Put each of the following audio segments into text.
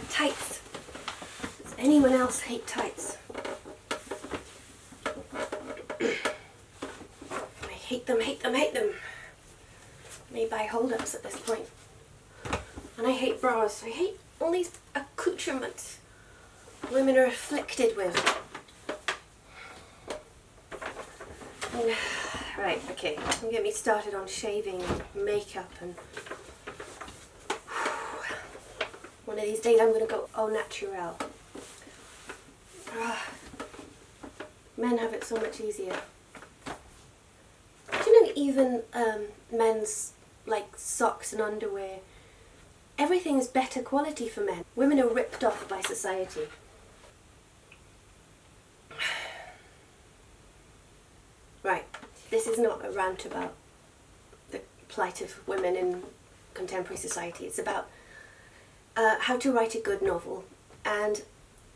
Tights. Does anyone else hate tights? I hate them, hate them, hate them. Maybe I hold-ups at this point. And I hate bras. I hate all these accoutrements women are afflicted with. Right, okay, don't get me started on shaving and makeup and one of these days I'm going to go au naturel. Men have it so much easier. Do you know even men's like socks and underwear, everything is better quality for men. Women are ripped off by society. Right, this is not a rant about the plight of women in contemporary society. It's about how to write a good novel, and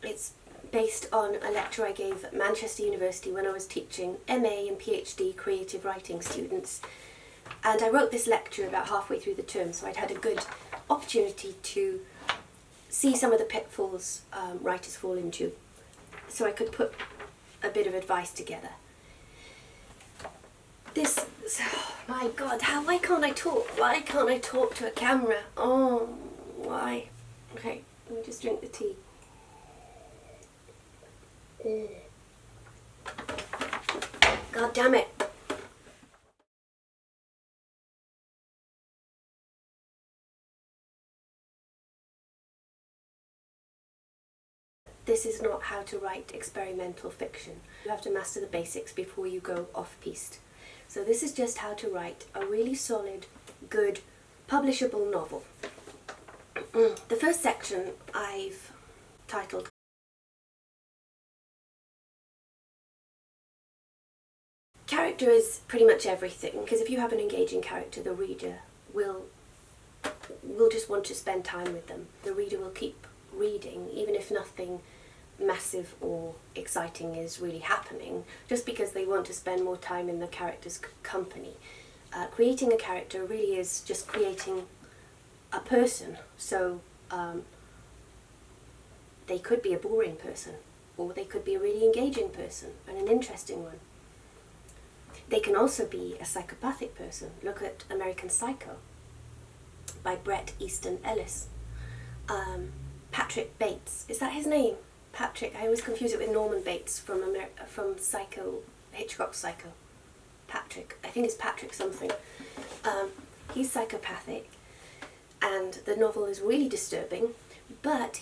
it's based on a lecture I gave at Manchester University when I was teaching MA and PhD creative writing students. And I wrote this lecture about halfway through the term, so I'd had a good opportunity to see some of the pitfalls writers fall into, so I could put a bit of advice together. This, oh my God, why can't I talk? Why can't I talk to a camera? Oh, why? Okay, let me just drink the tea. God damn it. This is not how to write experimental fiction. You have to master the basics before you go off-piste. So this is just how to write a really solid, good, publishable novel. The first section I've titled Character is pretty much everything, because if you have an engaging character, the reader will just want to spend time with them. The reader will keep reading, even if nothing massive or exciting is really happening, just because they want to spend more time in the character's company. Creating a character really is just creating a person, so they could be a boring person, or they could be a really engaging person and an interesting one. They can also be a psychopathic person. Look at American Psycho by Bret Easton Ellis. Patrick Bates, is that his name? Patrick, I always confuse it with Norman Bates from Psycho, Hitchcock's Psycho. Patrick, I think it's Patrick something. He's psychopathic, and the novel is really disturbing, but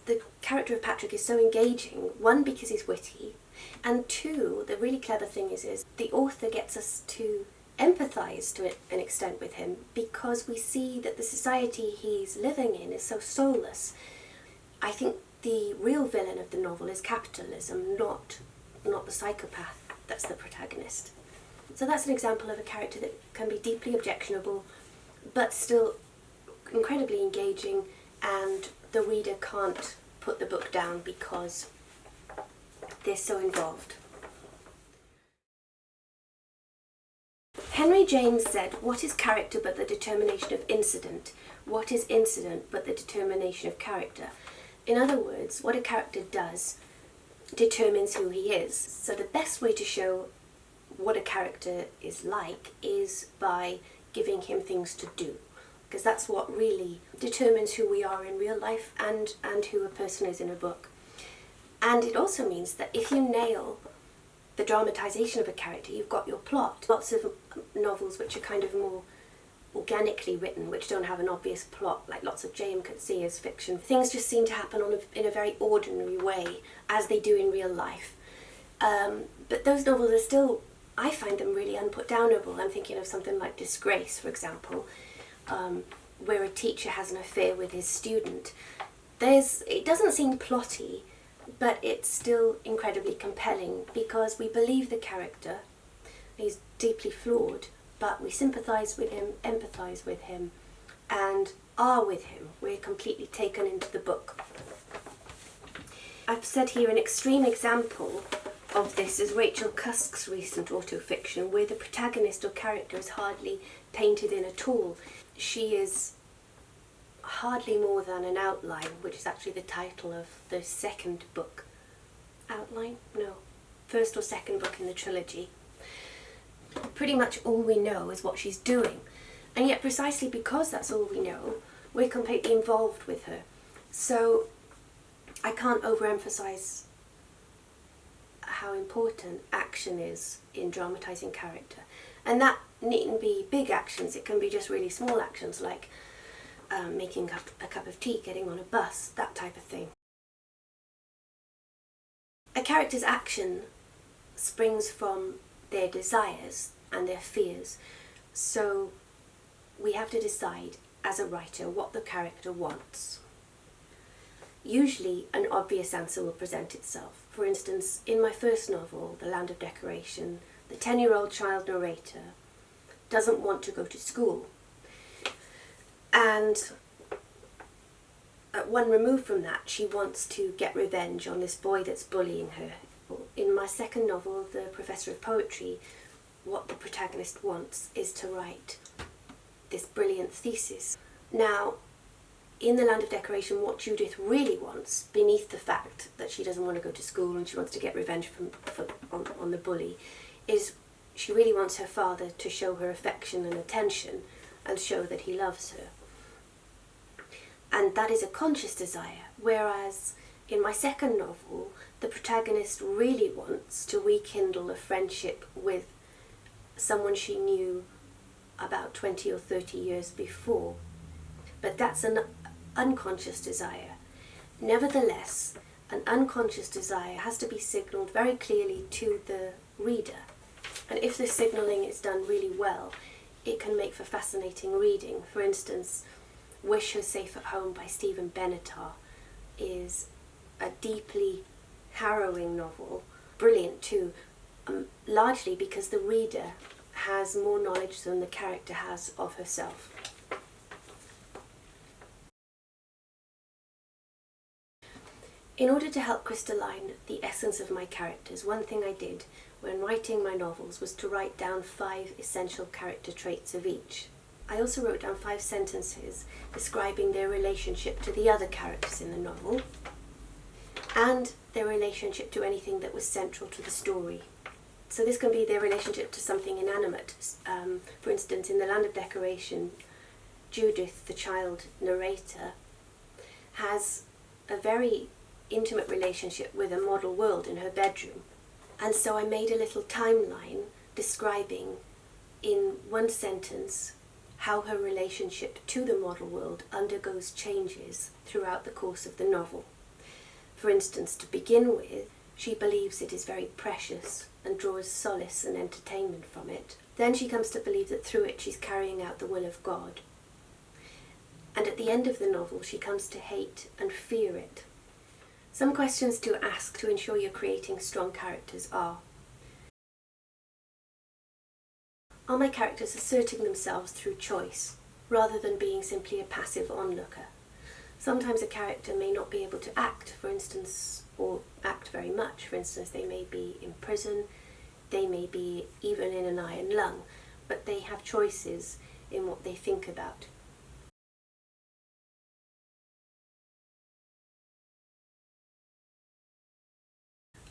the character of Patrick is so engaging, one, because he's witty, and two, the really clever thing is the author gets us to empathise to an extent with him, because we see that the society he's living in is so soulless. I think the real villain of the novel is capitalism, not the psychopath that's the protagonist. So that's an example of a character that can be deeply objectionable, but still incredibly engaging, and the reader can't put the book down because they're so involved. Henry James said, "What is character but the determination of incident? What is incident but the determination of character?" In other words, what a character does determines who he is. So the best way to show what a character is like is by giving him things to do, because that's what really determines who we are in real life and who a person is in a book. And it also means that if you nail the dramatization of a character, you've got your plot. Lots of novels which are kind of more organically written, which don't have an obvious plot, like lots of J.M. Coetzee's fiction. Things just seem to happen in a very ordinary way, as they do in real life. But those novels are still, I find them really unputdownable. I'm thinking of something like Disgrace, for example, where a teacher has an affair with his student. It doesn't seem plotty, but it's still incredibly compelling, because we believe the character. He's deeply flawed, but we sympathise with him, empathise with him, and are with him. We're completely taken into the book. I've said here an extreme example of this is Rachel Cusk's recent autofiction, where the protagonist or character is hardly painted in at all. She is hardly more than an outline, which is actually the title of the second book. Outline? No. First or second book in the trilogy. Pretty much all we know is what she's doing. And yet precisely because that's all we know, we're completely involved with her. So I can't overemphasize how important action is in dramatising character. And that needn't be big actions, it can be just really small actions like making a cup of tea, getting on a bus, that type of thing. A character's action springs from their desires and their fears, so we have to decide as a writer what the character wants. Usually an obvious answer will present itself. For instance, in my first novel, The Land of Decoration, the 10-year-old child narrator doesn't want to go to school. And at one remove from that, she wants to get revenge on this boy that's bullying her. In my second novel, The Professor of Poetry, what the protagonist wants is to write this brilliant thesis. Now, in The Land of Decoration, what Judith really wants, beneath the fact that she doesn't want to go to school and she wants to get revenge on the bully, is she really wants her father to show her affection and attention and show that he loves her. And that is a conscious desire, whereas in my second novel, the protagonist really wants to rekindle a friendship with someone she knew about 20 or 30 years before. But that's an unconscious desire. Nevertheless, an unconscious desire has to be signalled very clearly to the reader. And if the signalling is done really well, it can make for fascinating reading. For instance, Wish Her Safe at Home by Stephen Benatar is a deeply harrowing novel, brilliant too, largely because the reader has more knowledge than the character has of herself. In order to help crystalline the essence of my characters, one thing I did when writing my novels was to write down 5 essential character traits of each. I also wrote down 5 sentences describing their relationship to the other characters in the novel and their relationship to anything that was central to the story. So this can be their relationship to something inanimate. For instance, in The Land of Decoration, Judith, the child narrator, has a very intimate relationship with a model world in her bedroom. And so I made a little timeline describing in one sentence how her relationship to the model world undergoes changes throughout the course of the novel. For instance, to begin with, she believes it is very precious and draws solace and entertainment from it. Then she comes to believe that through it she's carrying out the will of God. And at the end of the novel, she comes to hate and fear it. Some questions to ask to ensure you're creating strong characters are my characters asserting themselves through choice, rather than being simply a passive onlooker? Sometimes a character may not be able to act, for instance, or act very much. For instance, they may be in prison, they may be even in an iron lung, but they have choices in what they think about.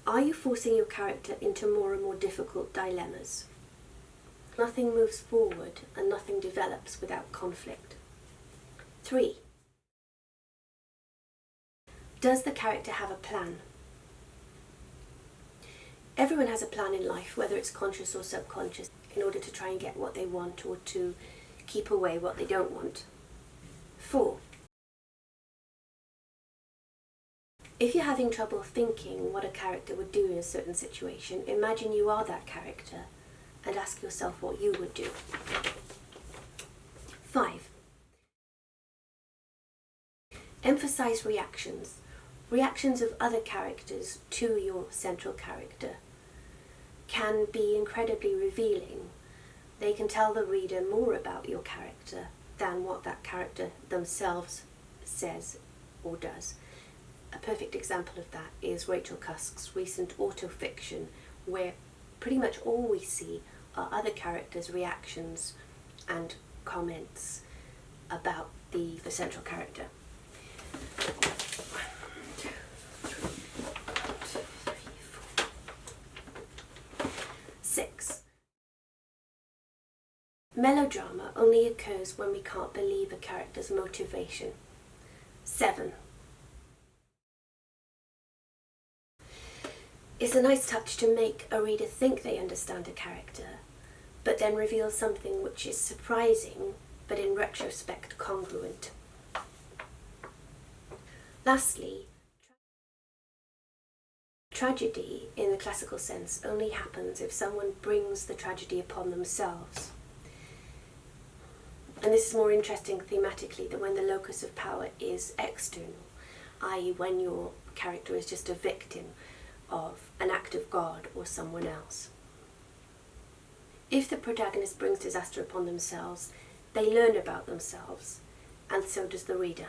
Are you forcing your character into more and more difficult dilemmas? Nothing moves forward and nothing develops without conflict. 3. Does the character have a plan? Everyone has a plan in life, whether it's conscious or subconscious, in order to try and get what they want or to keep away what they don't want. 4. If you're having trouble thinking what a character would do in a certain situation, imagine you are that character and ask yourself what you would do. 5. Emphasise reactions. Reactions of other characters to your central character can be incredibly revealing. They can tell the reader more about your character than what that character themselves says or does. A perfect example of that is Rachel Cusk's recent autofiction, where pretty much all we see are other characters' reactions and comments about the central character. 6. Melodrama only occurs when we can't believe a character's motivation. 7. It's a nice touch to make a reader think they understand a character, but then reveal something which is surprising, but in retrospect congruent. Lastly, tragedy in the classical sense only happens if someone brings the tragedy upon themselves. And this is more interesting thematically than when the locus of power is external, i.e. when your character is just a victim of an act of God or someone else. If the protagonist brings disaster upon themselves, they learn about themselves, and so does the reader.